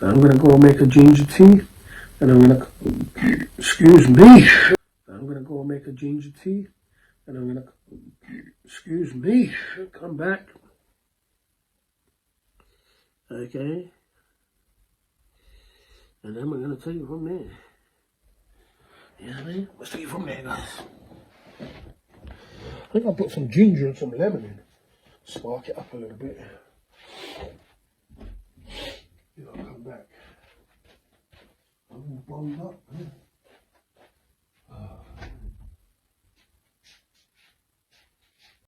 I'm gonna go make a ginger tea, and I'm gonna, excuse me. I'm gonna go make a ginger tea, and I'm gonna, excuse me, come back. Okay. And then we're gonna take it from there. You know what I mean? Let's take it from there, guys. I think I'll put some ginger and some lemon in. Spark it up a little bit. I'll come back. I'm all bowled up.